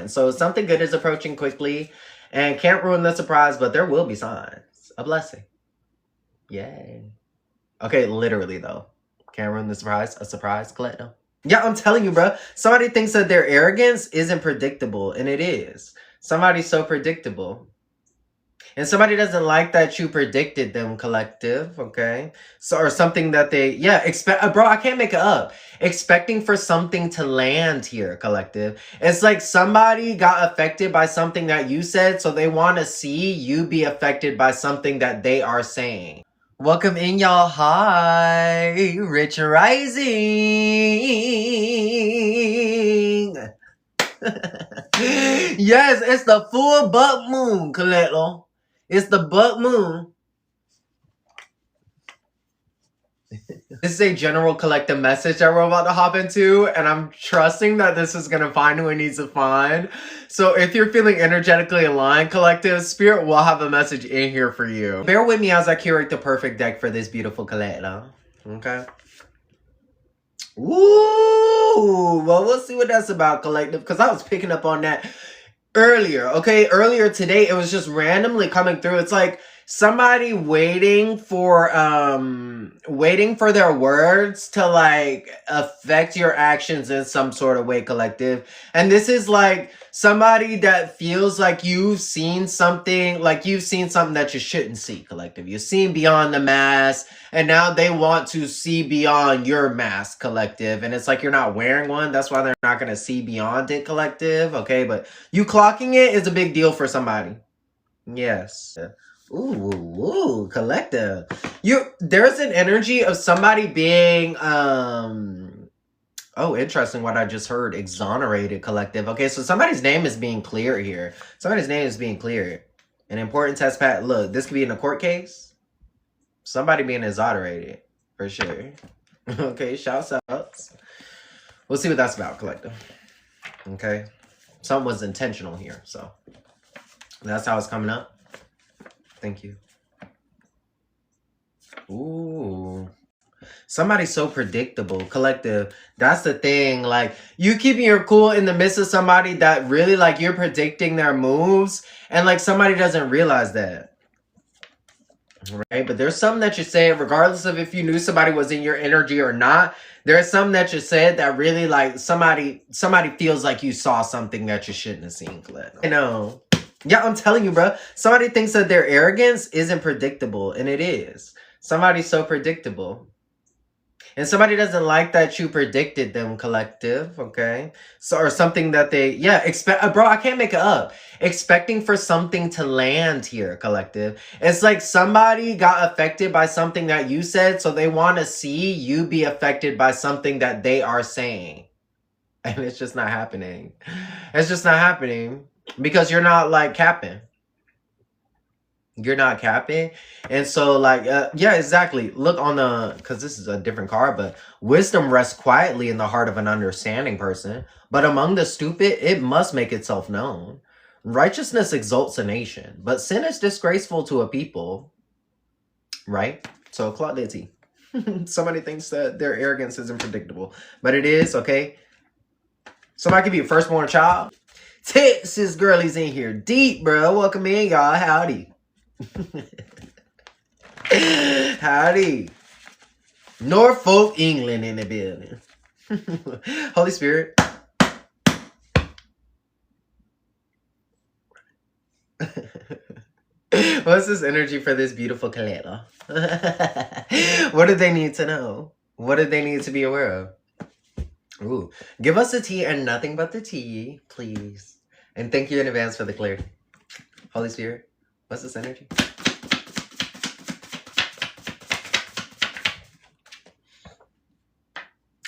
signs. So something good is approaching quickly and can't ruin the surprise, but there will be signs. A blessing. Yay. Okay, literally though. Can't ruin the surprise. A surprise, Colette. Yeah, I'm telling you, bro. Somebody thinks that their arrogance isn't predictable, and it is. Somebody's so predictable. And somebody doesn't like that you predicted them, collective, okay? So, or something that they, yeah, expect, bro, I can't make it up. Expecting for something to land here, collective. It's like somebody got affected by something that you said, so they want to see you be affected by something that they are saying. Welcome in, y'all. Hi, Rich Rising. Yes, it's the full buck moon, Coletto. It's the buck moon. This is a general collective message that we're about to hop into, and I'm trusting that this is going to find who it needs to find. So if you're feeling energetically aligned, collective, Spirit will have a message in here for you. Bear with me as I curate the perfect deck for this beautiful collective. Okay? Ooh, well, we'll see what that's about, collective, because I was picking up on that earlier, okay? Earlier today, it was just randomly coming through. It's like somebody waiting for their words to like affect your actions in some sort of way, collective. And this is like somebody that feels like you've seen something that you shouldn't see, collective. You've seen beyond the mask, and now they want to see beyond your mask, collective. And it's like you're not wearing one. That's why they're not going to see beyond it, collective. Okay, but you clocking it is a big deal for somebody. Yes. Ooh, collective. There's an energy of somebody being oh, interesting what I just heard. Exonerated, collective. Okay, so somebody's name is being cleared here. Somebody's name is being cleared. An important test pat. Look, this could be in a court case. Somebody being exonerated, for sure. Okay, shouts outs. We'll see what that's about, collective. Okay. Something was intentional here, so that's how it's coming up. Thank you. Ooh. Somebody's so predictable, collective. That's the thing. Like, you keeping your cool in the midst of somebody that really, like, you're predicting their moves, and, like, somebody doesn't realize that. Right? But there's something that you say, regardless of if you knew somebody was in your energy or not, there's something that you said that really, like, somebody feels like you saw something that you shouldn't have seen, collective. I know. Yeah, I'm telling you, bro. Somebody thinks that their arrogance isn't predictable, and it is. Somebody's so predictable. And somebody doesn't like that you predicted them, collective, okay? So, or something that they, yeah, bro, I can't make it up. Expecting for something to land here, collective. It's like somebody got affected by something that you said, so they want to see you be affected by something that they are saying. And it's just not happening. It's just not happening. Because you're not, like, capping. You're not capping. And so, like, yeah, exactly. Look on the, because this is a different card, but wisdom rests quietly in the heart of an understanding person. But among the stupid, it must make itself known. Righteousness exalts a nation, but sin is disgraceful to a people. Right? So, Claudity. Somebody thinks that their arrogance isn't predictable. But it is, okay? Somebody could be a firstborn child. Texas girlies in here. Deep, bro. Welcome in, y'all. Howdy. Howdy. Norfolk, England in the building. Holy Spirit. What's this energy for this beautiful Kalena? What do they need to know? What do they need to be aware of? Ooh. Give us the tea and nothing but the tea, please. And thank you in advance for the clarity. Holy Spirit, what's this energy?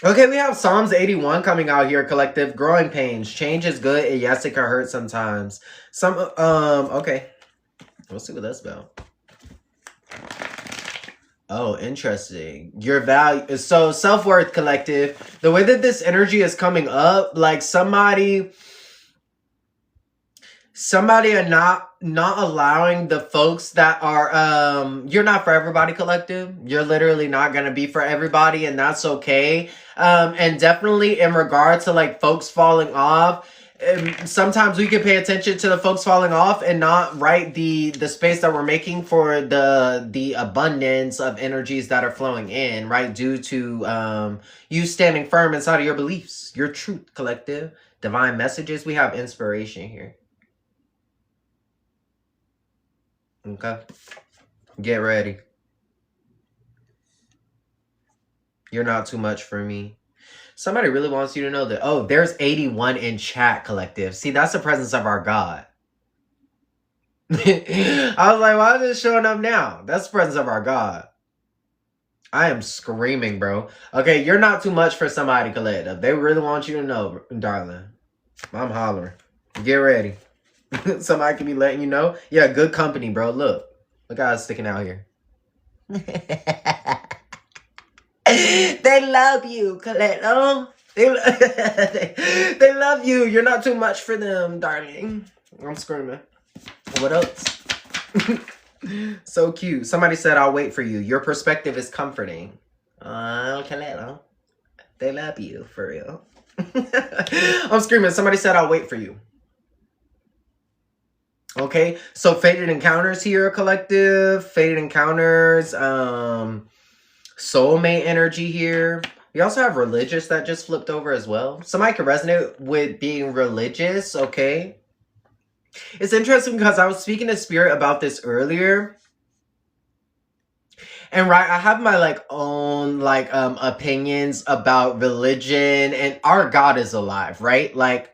Okay, we have Psalms 81 coming out here, collective. Growing pains. Change is good, and yes, it can hurt sometimes. Okay. We'll see what that's about. Oh, interesting. Your value. So, self-worth, collective. The way that this energy is coming up, like somebody are not allowing the folks that are you're not for everybody, collective. You're literally not gonna be for everybody, and that's okay. And definitely in regard to like folks falling off, sometimes we can pay attention to the folks falling off and not the space that we're making for the abundance of energies that are flowing in, right? Due to you standing firm inside of your beliefs, your truth, collective, divine messages. We have inspiration here. Okay, get ready. You're not too much for me. Somebody really wants you to know that. Oh, there's 81 in chat, collective. See, that's the presence of our God. I was like, why is this showing up now? That's the presence of our God. I am screaming, bro. Okay, you're not too much for somebody, collective. They really want you to know, darling. I'm hollering. Get ready. Somebody can be letting you know. Yeah, good company, bro. Look how it's sticking out here. They love you, Colette. They love you. You're not too much for them, darling. I'm screaming. What else? So cute. Somebody said, I'll wait for you. Your perspective is comforting. Colette. They love you, for real. I'm screaming. Somebody said, I'll wait for you. Okay, so faded encounters here, collective. Faded encounters. Soulmate energy here. We also have religious that just flipped over as well. Somebody can resonate with being religious, okay? It's interesting because I was speaking to Spirit about this earlier. And right, I have my own opinions about religion, and our God is alive, right? Like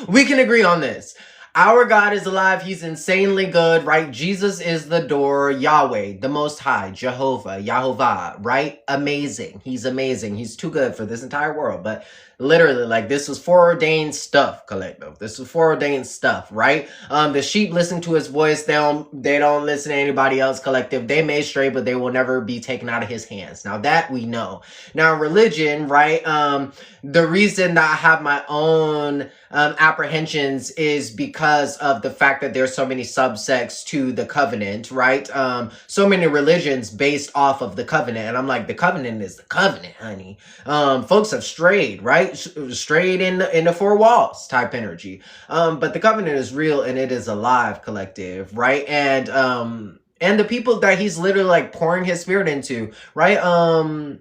we can agree on this. Our God is alive. He's insanely good, right? Jesus is the door. Yahweh, the Most High, Jehovah, right? Amazing. He's amazing. He's too good for this entire world. But literally, this is foreordained stuff, collective. This is foreordained stuff, right? The sheep listen to his voice. They don't listen to anybody else, collective. They may stray, but they will never be taken out of his hands. Now that we know. Now religion, right? The reason that I have my own apprehensions is because of the fact that there's so many subsects to the covenant, right? So many religions based off of the covenant, and I'm like, the covenant is the covenant, honey. Folks have strayed, right? Strayed in the four walls type energy. But the covenant is real and it is alive, collective, right? And the people that he's literally pouring his spirit into, right?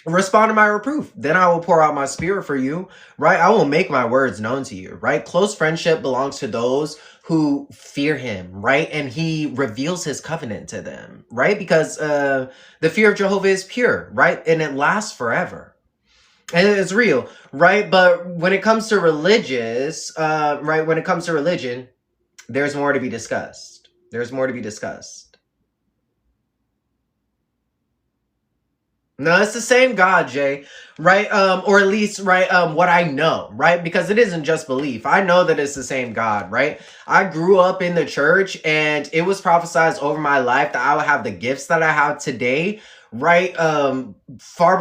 Respond to my reproof, then I will pour out my spirit for you, right? I will make my words known to you, right? Close friendship belongs to those who fear him, right? And he reveals his covenant to them, right? Because the fear of Jehovah is pure, right? And it lasts forever. And it's real, right? But when it comes to religious, right? When it comes to religion, there's more to be discussed. There's more to be discussed. No, it's the same God, Jay, right? Or at least, right, what I know, right? Because it isn't just belief. I know that it's the same God, right? I grew up in the church and it was prophesied over my life that I would have the gifts that I have today, right? Far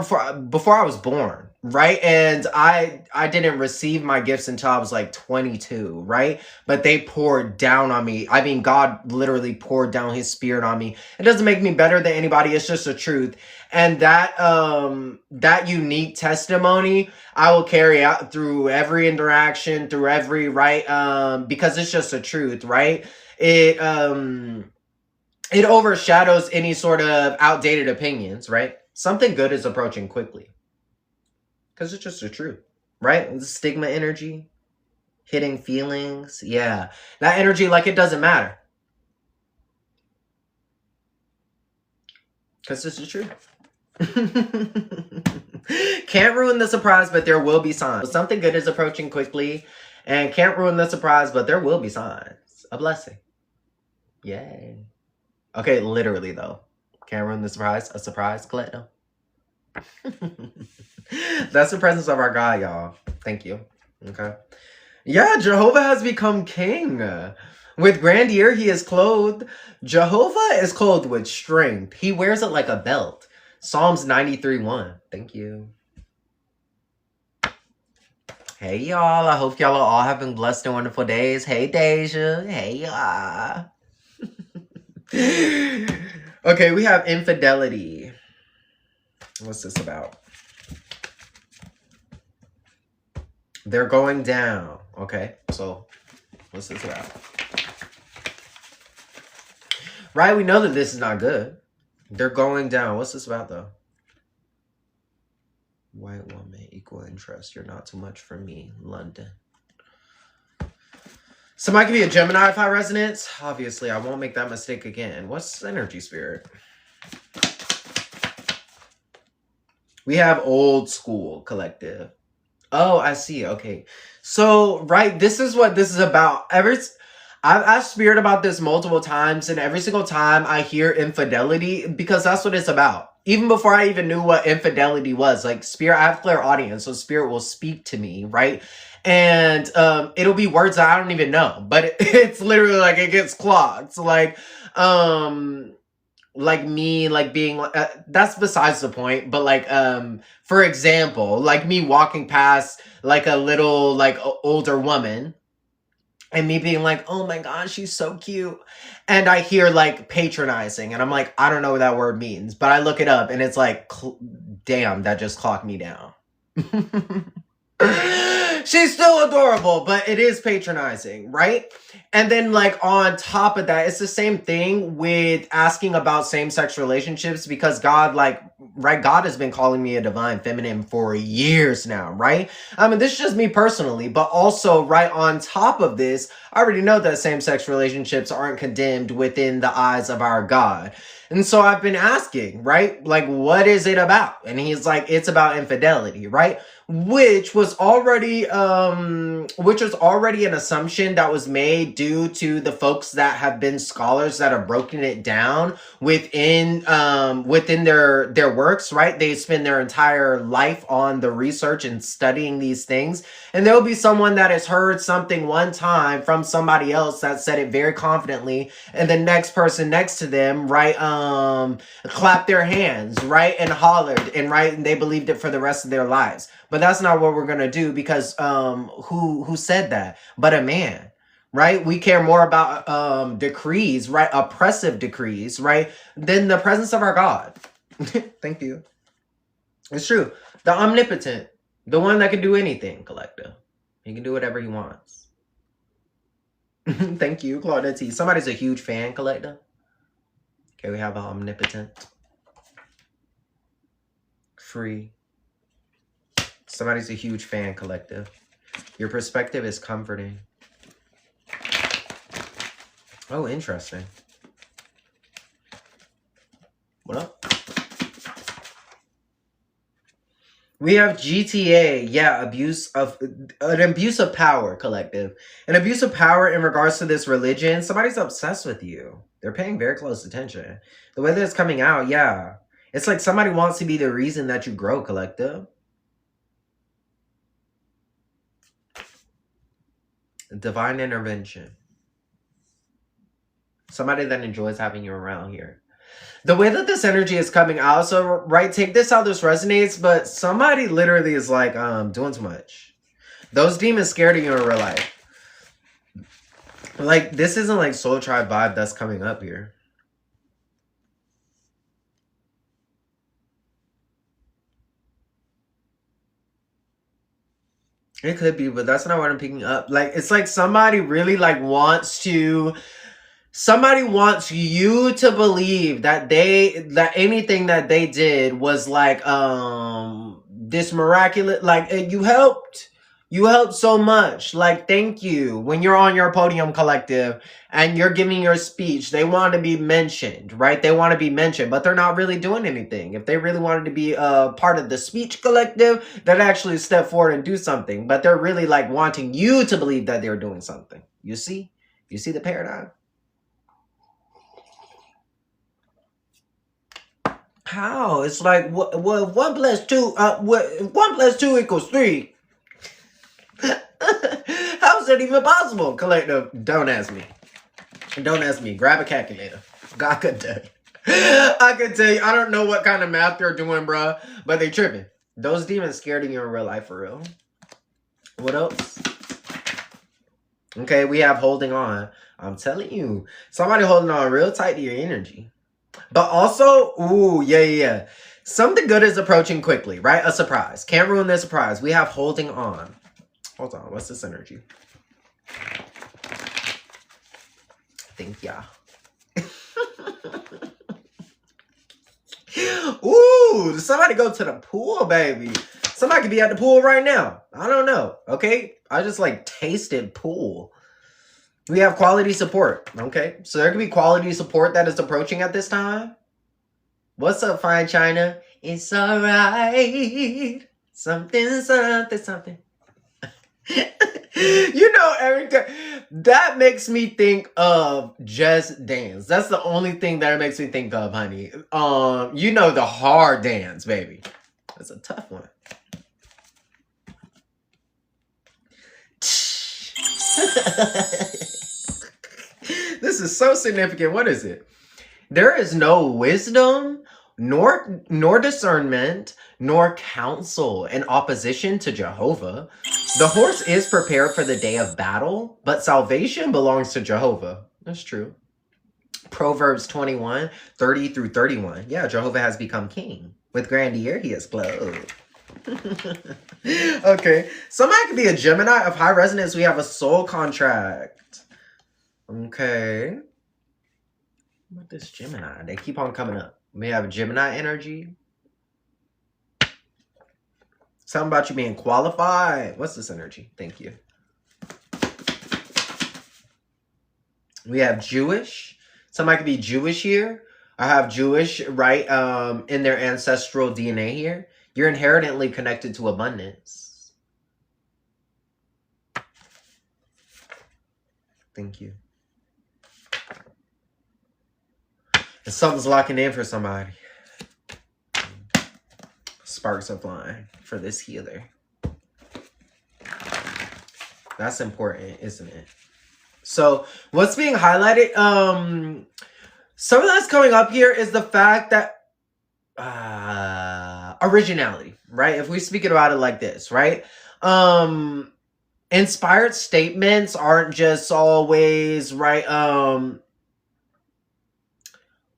before I was born, right? And I didn't receive my gifts until I was 22, right? But they poured down on me. I mean, God literally poured down his spirit on me. It doesn't make me better than anybody. It's just the truth. And that unique testimony I will carry out through every interaction, through every, right? Because it's just the truth, right? It overshadows any sort of outdated opinions, right? Something good is approaching quickly. Because it's just the truth, right? The stigma energy, hitting feelings. Yeah. That energy, it doesn't matter. Because it's the truth. Can't ruin the surprise, but there will be signs. Something good is approaching quickly. And can't ruin the surprise, but there will be signs. A blessing. Yay. Okay, literally, though. Can't ruin the surprise. A surprise, Colette, no. That's the presence of our God, y'all. Thank you. Okay. Yeah, Jehovah has become king. With grandeur, he is clothed. Jehovah is clothed with strength. He wears it like a belt. Psalms 93:1. Thank you. Hey, y'all. I hope y'all are all having blessed and wonderful days. Hey, Deja. Hey, y'all. Okay, we have infidelity. What's this about? They're going down. Okay, so what's this about? Right, we know that this is not good. They're going down. What's this about, though? White woman, equal interest. You're not too much for me. London. Somebody could be a Gemini if I resonance. Obviously, I won't make that mistake again. What's energy spirit? We have old school collective. Oh, I see. Okay. So, right, this is what this is about. I've asked Spirit about this multiple times, and every single time I hear infidelity, because that's what it's about. Even before I even knew what infidelity was, like Spirit, I have clairaudience, so Spirit will speak to me, right? And it'll be words that I don't even know, but it's literally like it gets clogged. So like me like being that's besides the point, but like for example, like me walking past like a little like older woman and me being like, oh my gosh, she's so cute, and I hear like patronizing, and I'm like, I don't know what that word means, but I look it up and it's like, damn, that just clocked me down. She's still adorable, but it is patronizing, right? And then like on top of that, it's the same thing with asking about same-sex relationships, because God, like, right, God has been calling me a divine feminine for years now, right? I mean, this is just me personally, but also right on top of this, I already know that same-sex relationships aren't condemned within the eyes of our God. And so I've been asking, right? Like, what is it about? And he's like, it's about infidelity, right? Which was already an assumption that was made due to the folks that have been scholars that have broken it down within their works, right? They spend their entire life on the research and studying these things, and there'll be someone that has heard something one time from somebody else that said it very confidently, and the next person next to them, right, clapped their hands, right, and hollered, and right, and they believed it for the rest of their lives. But that's not what we're gonna do, because who said that? But a man, right? We care more about decrees, right? Oppressive decrees, right? Than the presence of our God. Thank you. It's true. The omnipotent, the one that can do anything, collective. He can do whatever he wants. Thank you, Claudette. Somebody's a huge fan, collective. Okay, we have omnipotent. Free. Somebody's a huge fan, collective. Your perspective is comforting. Oh, interesting. What up? We have GTA. Yeah, an abuse of power, collective. An abuse of power in regards to this religion. Somebody's obsessed with you. They're paying very close attention. The way that it's coming out, yeah. It's like somebody wants to be the reason that you grow, collective. Divine intervention. Somebody that enjoys having you around here. The way that this energy is coming out, so right, take this how this resonates, but somebody literally is like doing too much. Those demons scared of you in real life. Like, this isn't like soul tribe vibe that's coming up here. It could be, but that's not what I'm picking up. Like, it's like somebody really like somebody wants you to believe that anything that they did was like this miraculous, like you helped so much, like thank you. When you're on your podium, collective, and you're giving your speech, they want to be mentioned, right? They want to be mentioned, but they're not really doing anything. If they really wanted to be a part of the speech collective, they'd actually step forward and do something, but they're really like wanting you to believe that they're doing something. You see the paradigm? How? It's like, what 1 plus 2, 1 plus 2 equals 3. How is that even possible? Collective, don't ask me. Don't ask me. Grab a calculator. God could tell you. I could tell you. I don't know what kind of math they're doing, bruh, but they tripping. Those demons scared of you in real life, for real. What else? Okay, we have holding on. I'm telling you. Somebody holding on real tight to your energy. But also, ooh, yeah. Something good is approaching quickly, right? A surprise. Can't ruin the surprise. We have holding on. Hold on. What's this energy? Thank ya. Ooh, somebody go to the pool, baby. Somebody could be at the pool right now. I don't know. Okay. I just like tasted pool. We have quality support. Okay. So there could be quality support that is approaching at this time. What's up, fine China? It's all right. Something, something, something. You know, Erica, that makes me think of Just Dance. That's the only thing that it makes me think of, honey. You know, the hard dance, baby. That's a tough one. This is so significant. What is it? There is no wisdom, nor discernment, nor counsel in opposition to Jehovah. The horse is prepared for the day of battle, but salvation belongs to Jehovah. That's true. Proverbs 21, 30 through 31. Yeah, Jehovah has become king. With grandeur he is clothed. Okay. Somebody could be a Gemini of high resonance. We have a soul contract. Okay. What this Gemini? They keep on coming up. We have Gemini energy. Something about you being qualified. What's this energy? Thank you. We have Jewish. Somebody could be Jewish here. I have Jewish, right, in their ancestral DNA here. You're inherently connected to abundance. Thank you. And something's locking in for somebody. Sparks are flying for this healer. That's important, isn't it? So what's being highlighted, some of that's coming up here is the fact that originality, right? If we speak about it like this, right? Inspired statements aren't just always, right?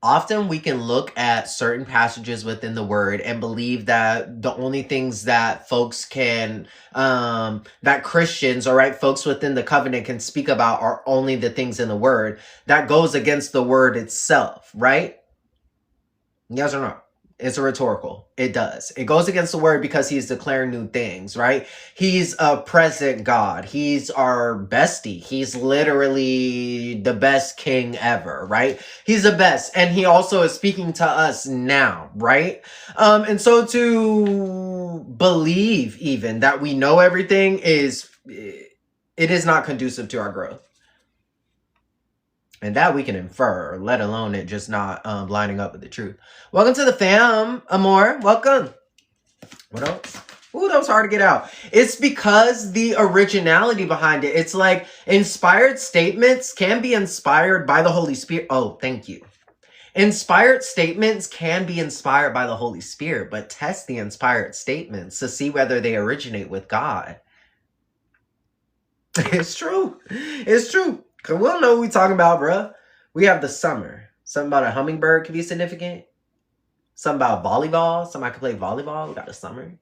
Often we can look at certain passages within the word and believe that the only things that folks can, that Christians, all right, folks within the covenant can speak about are only the things in the word. That goes against the word itself, right? Yes or no? It's a rhetorical. It does. It goes against the word because he's declaring new things, right? He's a present God. He's our bestie. He's literally the best king ever, right? He's the best. And he also is speaking to us now, right? And so to believe even that we know everything it is not conducive to our growth. And that we can infer, let alone it just not lining up with the truth. Welcome to the fam, Amor. Welcome. What else? Ooh, that was hard to get out. It's because the originality behind it. It's like inspired statements can be inspired by the Holy Spirit. Oh, thank you. Inspired statements can be inspired by the Holy Spirit, but test the inspired statements to see whether they originate with God. It's true. It's true. Cause we'll know what we talking about, bruh. We have the summer. Something about a hummingbird could be significant. Something about volleyball. Somebody could play volleyball. We got the summer.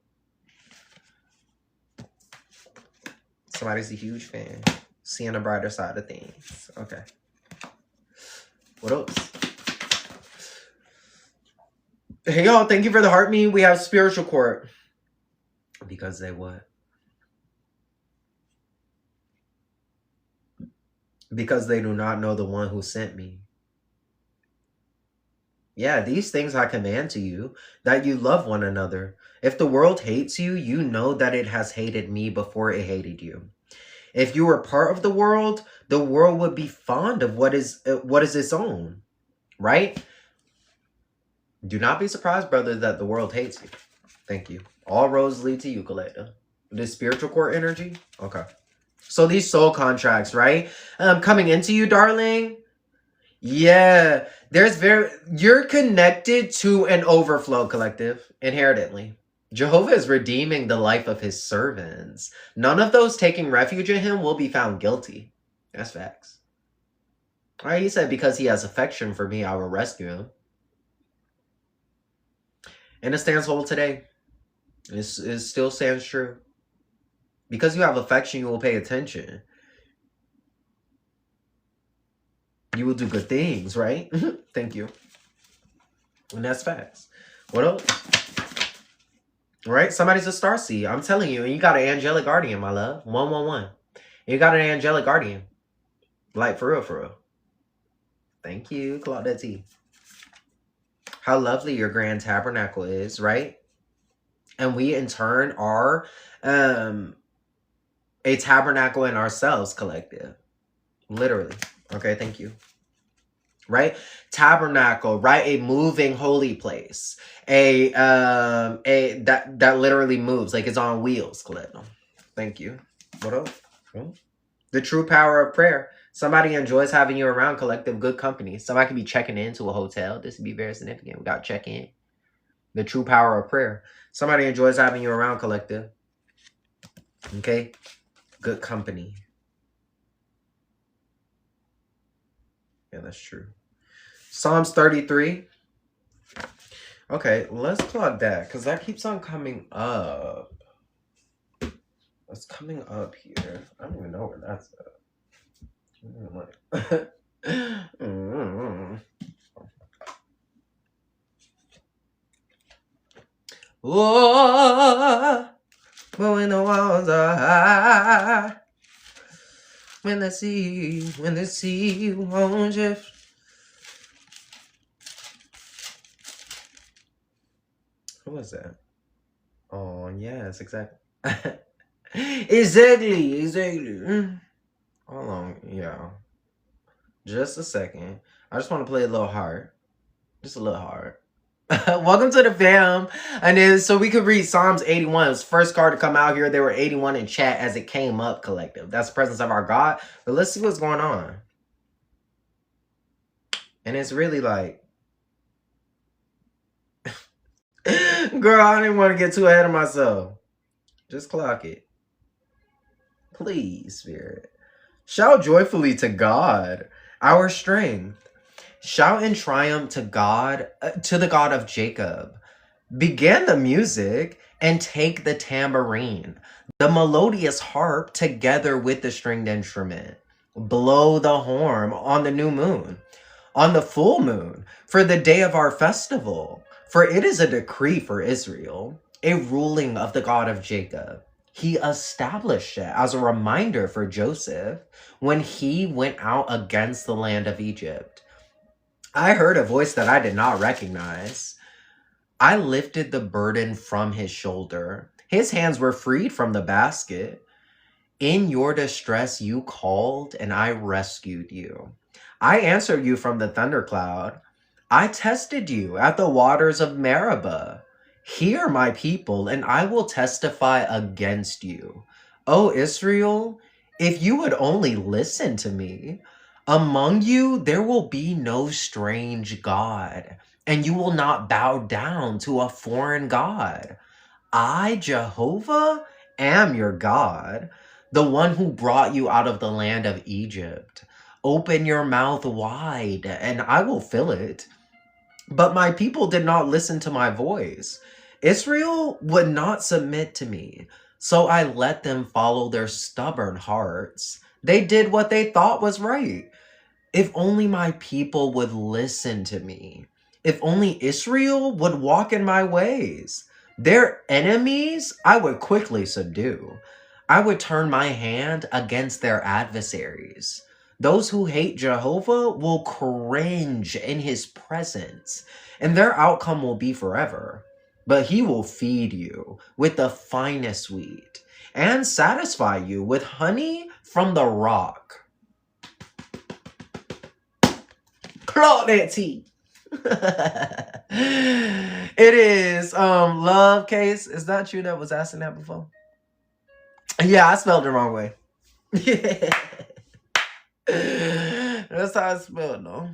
Somebody's a huge fan. Seeing the brighter side of things. Okay. What else? Hey, y'all. Thank you for the heart me. We have spiritual court. Because they what? Because they do not know the one who sent me. Yeah, these things I command to you, that you love one another. If the world hates you, you know that it has hated me before it hated you. If you were part of the world would be fond of what is its own, right? Do not be surprised, brother, that the world hates you. Thank you. All roads lead to you, Coletta. This spiritual core energy? Okay. So these soul contracts, right? Coming into you, darling. Yeah. You're connected to an overflow, collective, inherently. Jehovah is redeeming the life of his servants. None of those taking refuge in him will be found guilty. That's facts. All right, he said, because he has affection for me, I will rescue him. And it stands whole today. It still stands true. Because you have affection, you will pay attention. You will do good things, right? Thank you. And that's facts. What else? Right? Somebody's a starseed. I'm telling you. And you got an angelic guardian, my love. 111. You got an angelic guardian. Like, for real, for real. Thank you, Claudette. How lovely your grand tabernacle is, right? And we, in turn, are a tabernacle in ourselves, collective. Literally. Okay, thank you. Right? Tabernacle, right? A moving holy place. That literally moves, like it's on wheels, collective. Thank you. What else? The true power of prayer. Somebody enjoys having you around, collective. Good company. Somebody could be checking into a hotel. This would be very significant. We got to check in. The true power of prayer. Somebody enjoys having you around, collective. Okay? Good company. Yeah, that's true. Psalms 33. Okay, let's plug that, because that keeps on coming up. It's coming up here. I don't even know where that's at. Oh, but when the walls are high, when the sea won't shift. Who was that? Oh, yes, exactly. Exactly. Hold on, yeah. Just a second. I just want to play a little hard. Just a little hard. Welcome to the fam. And then, so we could read Psalms 81. It was the first card to come out here. There were 81 in chat as it came up, collective. That's the presence of our God. But let's see what's going on. And it's really like, girl, I didn't want to get too ahead of myself. Just clock it. Please, Spirit. Shout joyfully to God, our strength. Shout in triumph to God, to the God of Jacob. Begin the music and take the tambourine, the melodious harp together with the stringed instrument. Blow the horn on the new moon, on the full moon, for the day of our festival. For it is a decree for Israel, a ruling of the God of Jacob. He established it as a reminder for Joseph when he went out against the land of Egypt. I heard a voice that I did not recognize. I lifted the burden from his shoulder. His hands were freed from the basket. In your distress you called, and I rescued you. I answered you from the thundercloud. I tested you at the waters of Meribah. Hear, my people, and I will testify against you. O Israel, if you would only listen to me, among you there will be no strange god, and you will not bow down to a foreign god. I, Jehovah, am your God, the one who brought you out of the land of Egypt. Open your mouth wide, and I will fill it. But my people did not listen to my voice. Israel would not submit to me, so I let them follow their stubborn hearts. They did what they thought was right. If only my people would listen to me. If only Israel would walk in my ways. Their enemies I would quickly subdue. I would turn my hand against their adversaries. Those who hate Jehovah will cringe in his presence, and their outcome will be forever. But he will feed you with the finest wheat and satisfy you with honey from the rock. Claw that tea. It is Love Case. Is that you that was asking that before? Yeah, I spelled the wrong way. That's how I spelled though.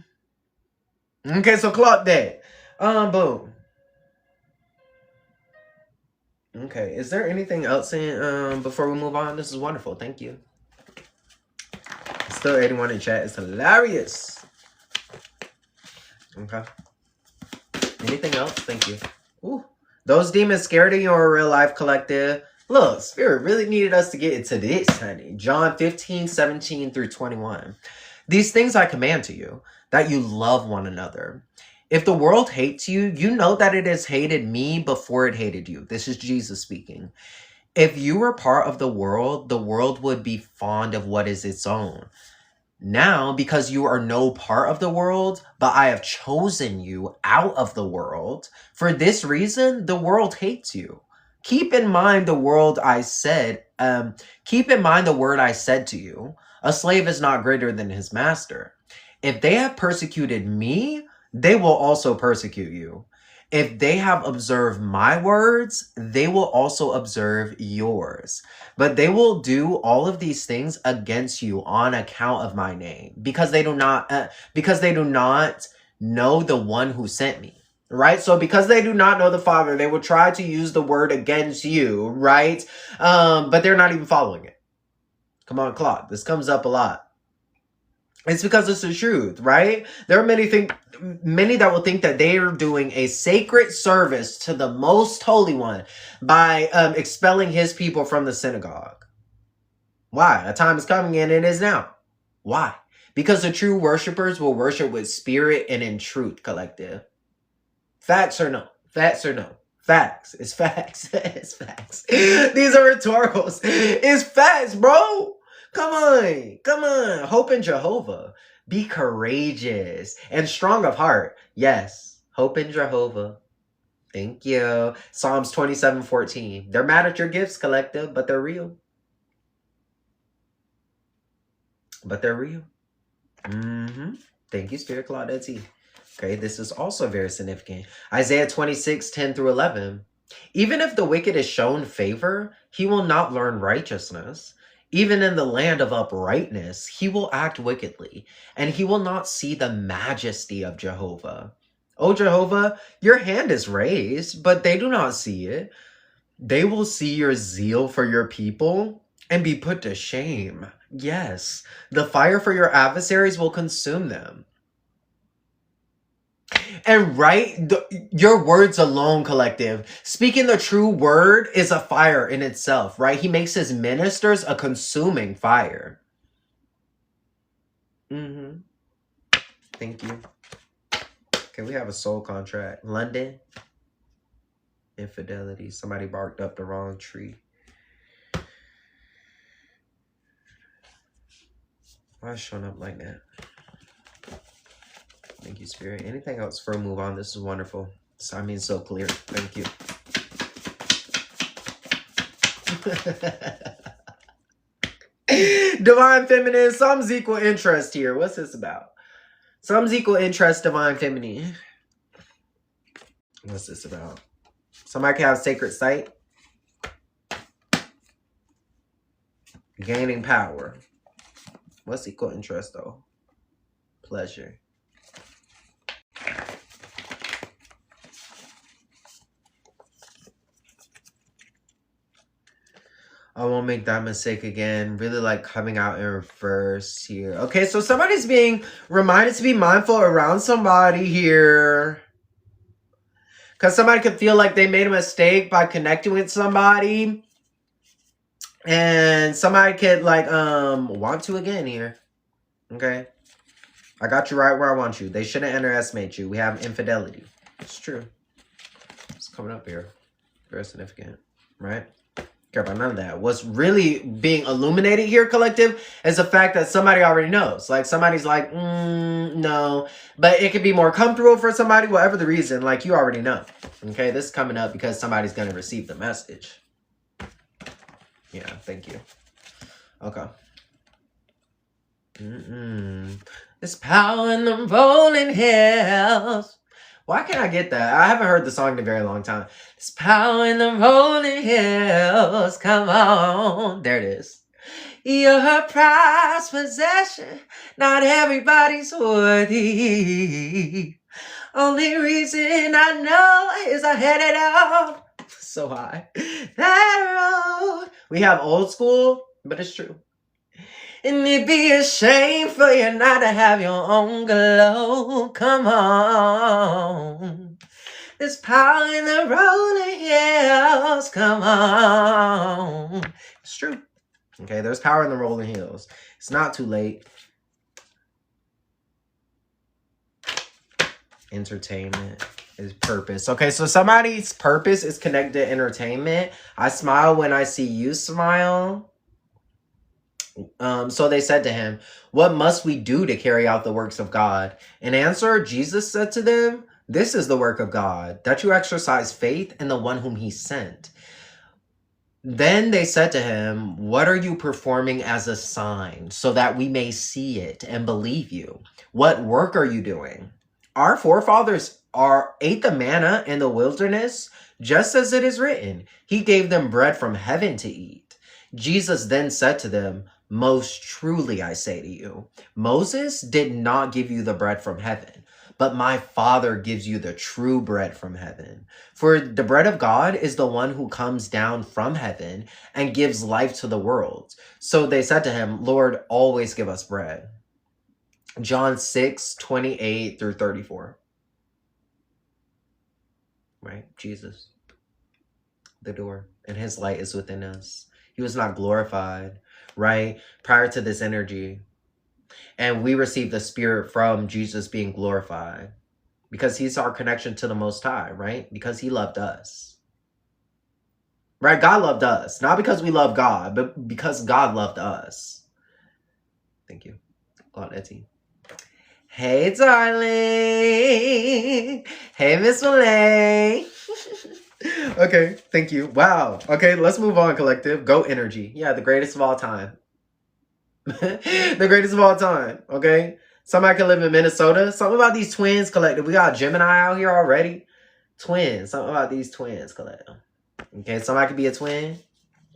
Okay, so clock that. Boom. Okay, is there anything else in before we move on? This is wonderful. Thank you. Still 81 in chat. It's hilarious. Okay. Anything else? Thank you. Ooh. Those demons scared of you or real life, collective? Look, Spirit really needed us to get into this, honey. John 15:17-21. These things I command to you, that you love one another. If the world hates you, you know that it has hated me before it hated you. This is Jesus speaking. If you were part of the world would be fond of what is its own. Now, because you are no part of the world, but I have chosen you out of the world, for this reason, the world hates you. Keep in mind the word I said to you. A slave is not greater than his master. If they have persecuted me, they will also persecute you. If they have observed my words, they will also observe yours. But they will do all of these things against you on account of my name, because they do not know the one who sent me. Right? So because they do not know the Father, they will try to use the word against you, right? But they're not even following it. Come on, Claude. This comes up a lot. It's because it's the truth, right? There are many that will think that they are doing a sacred service to the most holy one by expelling his people from the synagogue. Why? A time is coming and it is now. Why? Because the true worshipers will worship with spirit and in truth, collective. Facts or no? Facts or no? Facts. It's facts. It's facts. These are rhetoricals. It's facts, bro. Come on. Hope in Jehovah. Be courageous and strong of heart. Yes. Hope in Jehovah. Thank you. Psalms 27:14. They're mad at your gifts, collective, but they're real. Thank you, Spirit Claudette. Okay, this is also very significant. Isaiah 26:10-11. Even if the wicked is shown favor, he will not learn righteousness. Even in the land of uprightness, he will act wickedly, and he will not see the majesty of Jehovah. O Jehovah, your hand is raised, but they do not see it. They will see your zeal for your people and be put to shame. Yes, the fire for your adversaries will consume them. And your words alone, collective, speaking the true word is a fire in itself, right? He makes his ministers a consuming fire. Thank you. Okay, we have a soul contract. London. Infidelity. Somebody barked up the wrong tree. Why is it showing up like that? Thank you, Spirit. Anything else for a move on? This is wonderful. So clear. Thank you. Divine Feminine. Some's equal interest here. What's this about? Some's equal interest, Divine Feminine. What's this about? Somebody can have sacred sight. Gaining power. What's equal interest, though? Pleasure. I won't make that mistake again. Really like coming out in reverse here. Okay, so somebody's being reminded to be mindful around somebody here. Because somebody could feel like they made a mistake by connecting with somebody. And somebody could like want to again here. Okay. I got you right where I want you. They shouldn't underestimate you. We have infidelity. It's true. It's coming up here. Very significant. Right? Care about none of that. What's really being illuminated here, collective, is the fact that somebody already knows. Like, somebody's like, no. But it could be more comfortable for somebody, whatever the reason. Like, you already know. Okay, this is coming up because somebody's going to receive the message. Yeah, thank you. Okay. There's power in the rolling hills. Why can't I get that? I haven't heard the song in a very long time. There's power in the rolling hills. Come on. There it is. You're her prized possession. Not everybody's worthy. Only reason I know is I had it all so high. That road. We have old school, but it's true. And it'd be a shame for you not to have your own glow. Come on. There's power in the rolling hills. Come on. It's true. Okay, there's power in the rolling hills. It's not too late. Entertainment is purpose. Okay, so somebody's purpose is connected to entertainment. I smile when I see you smile. So they said to him, what must we do to carry out the works of God? In answer, Jesus said to them, this is the work of God, that you exercise faith in the one whom he sent. Then they said to him, what are you performing as a sign so that we may see it and believe you? What work are you doing? Our forefathers ate the manna in the wilderness, just as it is written, he gave them bread from heaven to eat. Jesus then said to them, most truly I say to you, Moses did not give you the bread from heaven, but my Father gives you the true bread from heaven. For the bread of God is the one who comes down from heaven and gives life to the world. So they said to him, Lord, always give us bread. John 6:28 through 34. Right? Jesus, the door, and his light is within us. He was not glorified, right? Prior to this energy. And we receive the Spirit from Jesus being glorified because he's our connection to the Most High, right? Because he loved us. Right? God loved us. Not because we love God, but because God loved us. Thank you. Claudette. Hey, darling. Hey, Miss Malay. Okay, thank you. Wow. Okay, let's move on, collective. Go energy. Yeah, the greatest of all time. The greatest of all time, okay? Somebody can live in Minnesota. Something about these twins, collective. We got Gemini out here already. Twins. Something about these twins, collective. Okay, somebody could be a twin.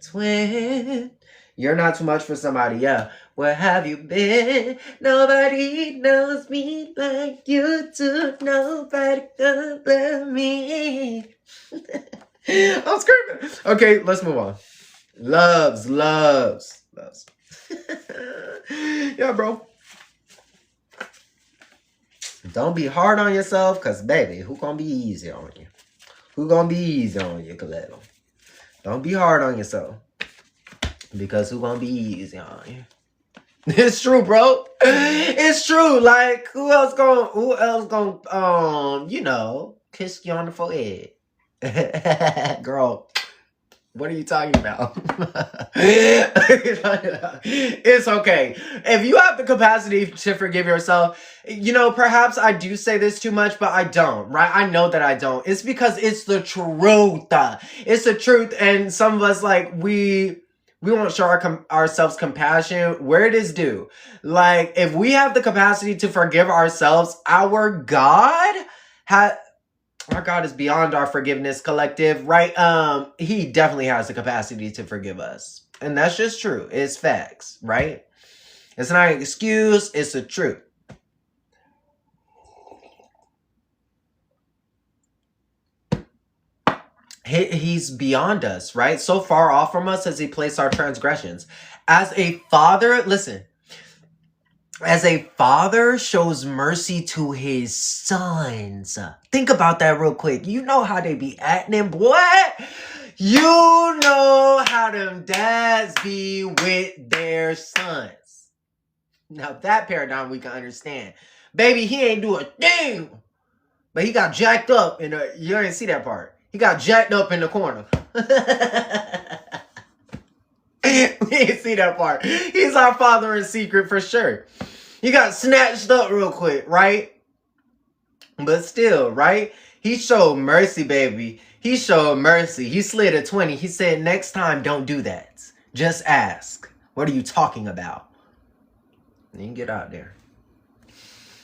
Twin. You're not too much for somebody, yeah. Where have you been? Nobody knows me like you do. Nobody can love me. I'm screaming. Okay, let's move on. Loves. Yeah, bro. Don't be hard on yourself, because, baby, who gonna be easy on you? Who gonna be easy on you, Coletto? Don't be hard on yourself, because who gonna be easy on you? It's true, bro. It's true. Like, who else gonna, kiss you on the forehead? Girl, what are you talking about? It's okay. If you have the capacity to forgive yourself, perhaps I do say this too much, but I don't, right? I know that I don't. It's because it's the truth. It's the truth. And some of us, like, we won't show ourselves compassion where it is due. Like, if we have the capacity to forgive ourselves, our God is beyond our forgiveness, collective, right? He definitely has the capacity to forgive us. And that's just true. It's facts, right? It's not an excuse. It's the truth. He's beyond us, right? So far off from us has he placed our transgressions. As a father, listen. As a father shows mercy to his sons. Think about that real quick. You know how they be acting, boy. You know how them dads be with their sons. Now that paradigm we can understand. Baby, he ain't do a thing. But he got jacked up in the... You didn't see that part. He got jacked up in the corner. We didn't see that part. He's our father in secret for sure. He got snatched up real quick, right? But still, right? He showed mercy, baby. He showed mercy. He slid a 20. He said, next time, don't do that. Just ask. What are you talking about? And you can get out there.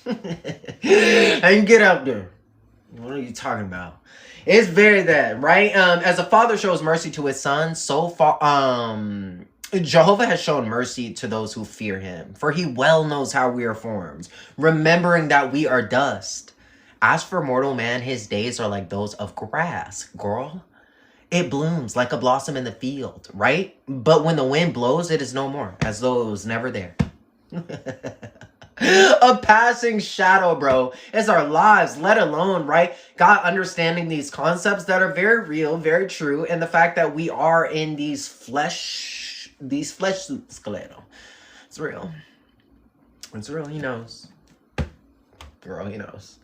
And get out there. What are you talking about? It's very that, right? As a father shows mercy to his son, so far, Jehovah has shown mercy to those who fear him, for he well knows how we are formed, remembering that we are dust. As for mortal man, his days are like those of grass, girl. It blooms like a blossom in the field, right? But when the wind blows, it is no more, as though it was never there. A passing shadow, bro. It's our lives, let alone, right? God understanding these concepts that are very real, very true, and the fact that we are in these flesh suits, Kaleno. It's real. It's real, he knows. Girl, he knows.